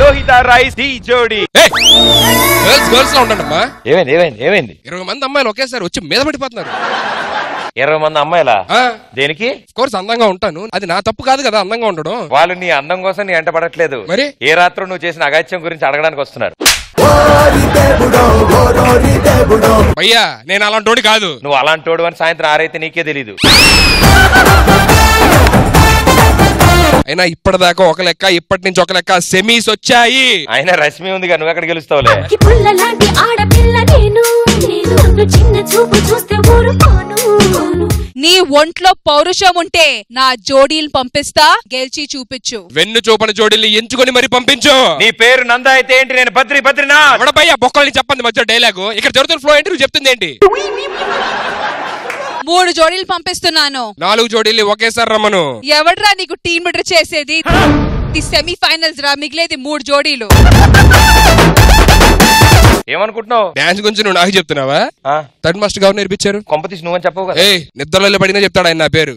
Lohitha rice D జోడి. Girls లో ఉండండమ్మా. ఏమైంది 20 మంది అమ్మాయిలు ఒకేసారి వచ్చి మీద పడిపోతున్నారు. 20 మంది అమ్మాయిలా? దేనికి? కోర్స్ అందంగా ఉంటాను, అది నా తప్పు కాదు కదా అందంగా ఉండడం. వాళ్ళు నీ అందం కోసం నీ ఎంట పడట్లేదు, మరి ఏ రాత్రి నువ్వు చేసిన అగాత్యం గురించి అడగడానికి వస్తున్నారు. భయ్యా నేను అలాంటోడి కాదు. నువ్వు అలాంటోడు అని సాయంత్రం 6 అయితే నీకే తెలీదు. అయినా ఇప్పటిదాకా ఒక లెక్క, ఇప్పటి నుంచి ఒక లెక్క సెమీస్ వచ్చాయి. అయినా రష్మి ఉంది, నువ్వు ఎక్కడ గెలుస్తావులే. నీ ఒంట్లో పౌరుషం ఉంటే నా జోడీలు పంపిస్తా, గెలిచి చూపించు. వెన్ను చూపని జోడీలు ఎంచుకొని మరి పంపించు. నీ పేరు నంద అయితే ఏంటి, నేను బద్రీనా? ఎవడపయ్యా బొక్కల్ని చెప్పండి మధ్య డైలాగు. ఇక్కడ జరుగుతున్న ఫ్లో ఏంటి, నువ్వు చెప్తుంది ఏంటి? 3 జోడీలు పంపిస్తున్నాను. 4 జోడీలు ఒకేసారి రమ్మను. ఎవడ్రా నీకు టీమ్ లీడర్ చేసేది? సెమీఫైనల్స్ రా, మిగిలేది 3 జోడీలు. ఏమనుకుంటున్నావు? డాన్స్ గురించి నువ్వు నాకు చెప్తున్నావా? థర్డ్ మాస్టర్ గారు నేర్పించారు. కొంపతీసి నువ్వని చెప్పవు కదా. నిద్రలో పడినా చెప్తాడు ఆయన నా పేరు.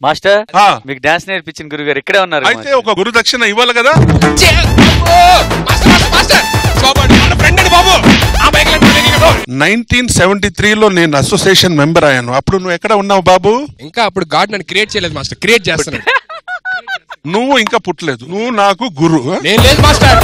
మాస్టర్ మీకు డాన్స్ నేర్పించిన గురువు గారు ఇక్కడే ఉన్నారు. అయితే ఒక గురు దక్షిణ ఇవ్వాలి కదా. 1973లో నేను అసోసియేషన్ మెంబర్ అయ్యాను. అప్పుడు నువ్వు ఎక్కడ ఉన్నావు బాబు? ఇంకా అప్పుడు గాడ్ నన్ను క్రియేట్ చేయలేదు మాస్టర్, క్రియేట్ చేస్తున్నాడు. నువ్వు ఇంకా పుట్టలేదు, నువ్వు నాకు గురు. నేను లేదు మాస్టర్.